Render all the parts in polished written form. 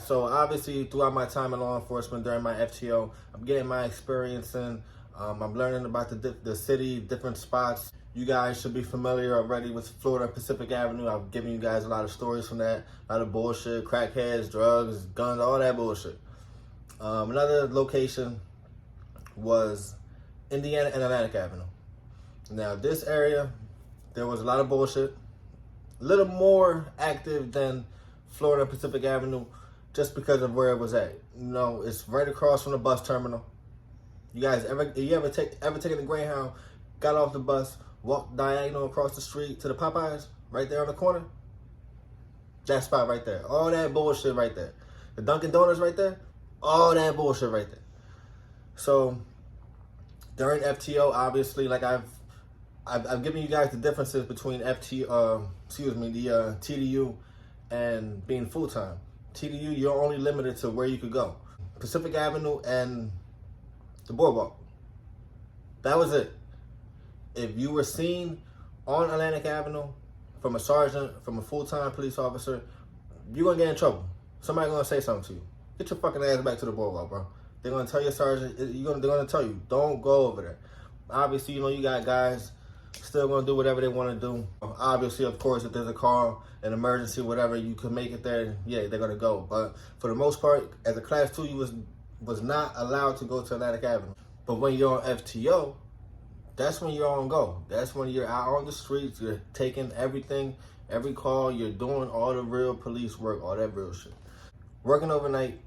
So obviously throughout my time in law enforcement during my FTO, I'm getting my experience in. I'm learning about the city, different spots. You guys should be familiar already with Florida Pacific Avenue. I've given you guys a lot of stories from that, a lot of bullshit, crackheads, drugs, guns, all that bullshit. Another location was Indiana and Atlantic Avenue. Now this area, there was a lot of bullshit, a little more active than Florida Pacific Avenue just because of where it was at. You know, it's right across from the bus terminal. You guys ever taken the Greyhound, got off the bus, walked diagonal across the street to the Popeyes, right there on the corner? That spot right there. All that bullshit right there. The Dunkin' Donuts right there. All that bullshit right there. So during FTO, obviously, like I've given you guys the differences between TDU and being full-time. TDU, you're only limited to where you could go. Pacific Avenue and the boardwalk. That was it. If you were seen on Atlantic Avenue from a sergeant, from a full-time police officer, you're gonna get in trouble. Somebody's gonna say something to you. Get your fucking ass back to the boardwalk, bro. They're gonna tell your sergeant, they're gonna tell you, don't go over there. Obviously, you know, you got guys still gonna do whatever they wanna do. Obviously, of course, if there's a call, an emergency, whatever, you can make it there, yeah, they're gonna go. But for the most part, as a class 2, you was not allowed to go to Atlantic Avenue. But when you're on FTO, that's when you're on go. That's when you're out on the streets, you're taking everything, every call, you're doing all the real police work, all that real shit. Working overnight,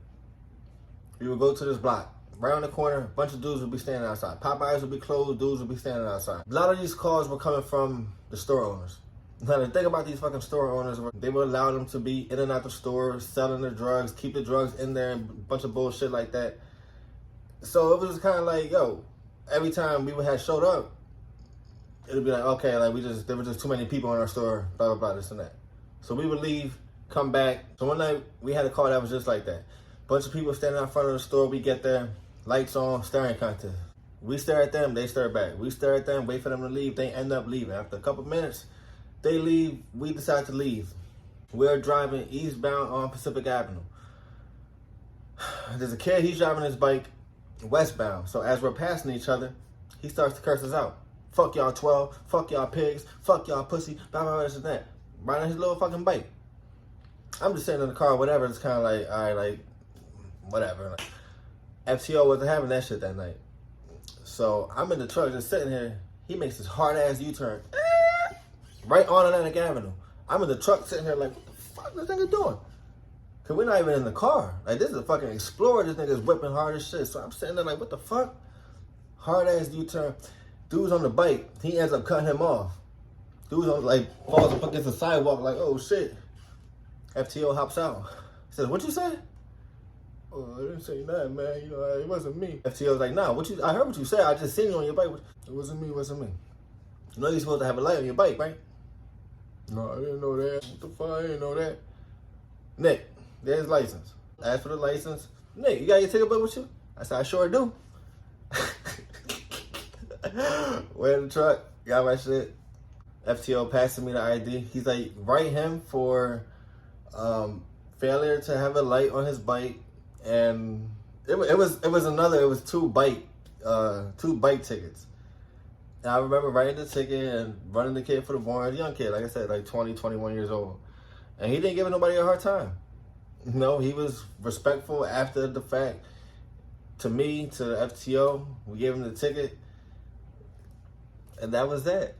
you would go to this block. Right on the corner, a bunch of dudes would be standing outside. Popeyes would be closed, dudes would be standing outside. A lot of these calls were coming from the store owners. Now, the thing about these fucking store owners, they would allow them to be in and out the store, selling the drugs, keep the drugs in there, and a bunch of bullshit like that. So it was kind of like, yo, every time we would have showed up, it would be like, okay, like there were just too many people in our store, blah, blah, blah, this and that. So we would leave, come back. So one night, we had a call that was just like that. Bunch of people standing out front of the store, we get there, lights on, staring contest. We stare at them, they stare back. We stare at them, wait for them to leave, they end up leaving. After a couple minutes, they leave, we decide to leave. We're driving eastbound on Pacific Avenue. There's a kid, he's driving his bike westbound. So as we're passing each other, he starts to curse us out. Fuck y'all 12, fuck y'all pigs, fuck y'all pussy, blah, blah, blah, this and that. Riding his little fucking bike. I'm just sitting in the car, whatever, it's kind of like, all right, like, whatever. Like, FTO wasn't having that shit that night. So I'm in the truck just sitting here. He makes this hard ass U-turn. Right on Atlantic Avenue. I'm in the truck sitting here like, what the fuck is this nigga doing? Cause we're not even in the car. Like, this is a fucking Explorer. This nigga's whipping hard as shit. So I'm sitting there like, what the fuck? Hard ass U-turn. Dude's on the bike. He ends up cutting him off. Dude's on, like, falls up against the sidewalk like, oh shit. FTO hops out. He says, what you say? Oh, I didn't say nothing, man. You know, it wasn't me. FTO's like, nah, I heard what you said. I just seen you on your bike. It wasn't me, You know you're supposed to have a light on your bike, right? No, I didn't know that. What the fuck? I didn't know that. Nick, there's his license. Ask for the license. Nick, you got your ticket book with you? I said, I sure do. Went in the truck, got my shit. FTO passing me the ID. He's like, write him for failure to have a light on his bike. And it was two bike tickets. And I remember writing the ticket and running the kid for the board, young kid, like I said, like 20, 21 years old. And he didn't give nobody a hard time. You know, he was respectful after the fact. To me, to the FTO, we gave him the ticket. And that was that.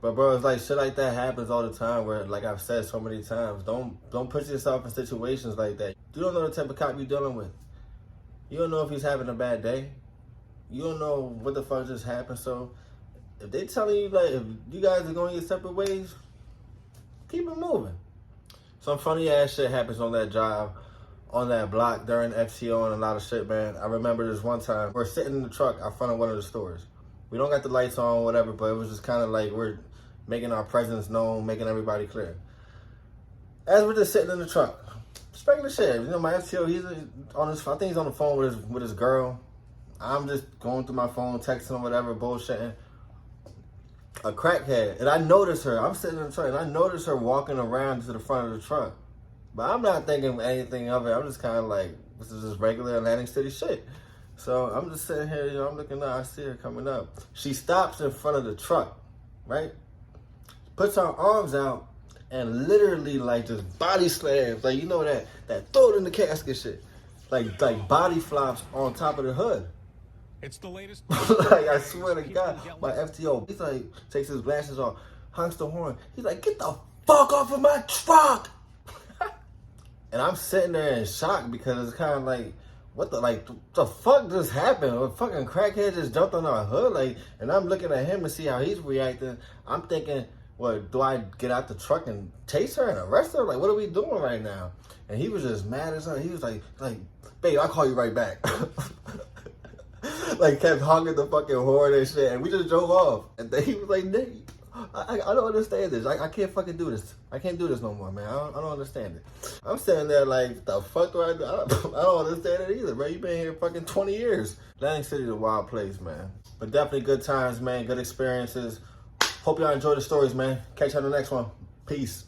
But bro, it's like shit like that happens all the time where, like I've said so many times, don't put yourself in situations like that. You don't know the type of cop you're dealing with. You don't know if he's having a bad day. You don't know what the fuck just happened. So if they telling you, like, if you guys are going your separate ways, keep it moving. Some funny ass shit happens on that job, on that block during FTO and a lot of shit, man. I remember this one time, we're sitting in the truck out front of one of the stores. We don't got the lights on, whatever, but it was just kind of like we're making our presence known, making everybody clear. As we're just sitting in the truck, just regular shit. You know, my FTO, he's on his, I think he's on the phone with his girl. I'm just going through my phone, texting him, whatever, bullshitting. A crackhead, and I noticed her. I'm sitting in the truck, and I noticed her walking around to the front of the truck. But I'm not thinking anything of it. I'm just kind of like, this is just regular Atlantic City shit. So I'm just sitting here, you know, I'm looking up, I see her coming up. She stops in front of the truck, right? Puts her arms out and literally like just body slams, like, you know, that throw it in the casket shit. Like body flops on top of the hood. It's the latest. Like, I swear to God, my FTO, he's like, takes his glasses off, honks the horn. He's like, get the fuck off of my truck! And I'm sitting there in shock because it's kind of like, what the fuck just happened? A fucking crackhead just jumped on our hood, like, and I'm looking at him to see how he's reacting. I'm thinking, what, do I get out the truck and chase her and arrest her? Like, what are we doing right now? And he was just mad as hell. He was like, babe, I'll call you right back. Like, kept honking the fucking horn and shit, and we just drove off. And then he was like, Nick, I don't understand this. I can't fucking do this. I can't do this no more, man. I don't understand it. I'm sitting there like, the fuck do I do? I don't understand it either, bro. You been here fucking 20 years. Atlantic City's a wild place, man. But definitely good times, man. Good experiences. Hope y'all enjoy the stories, man. Catch you on the next one. Peace.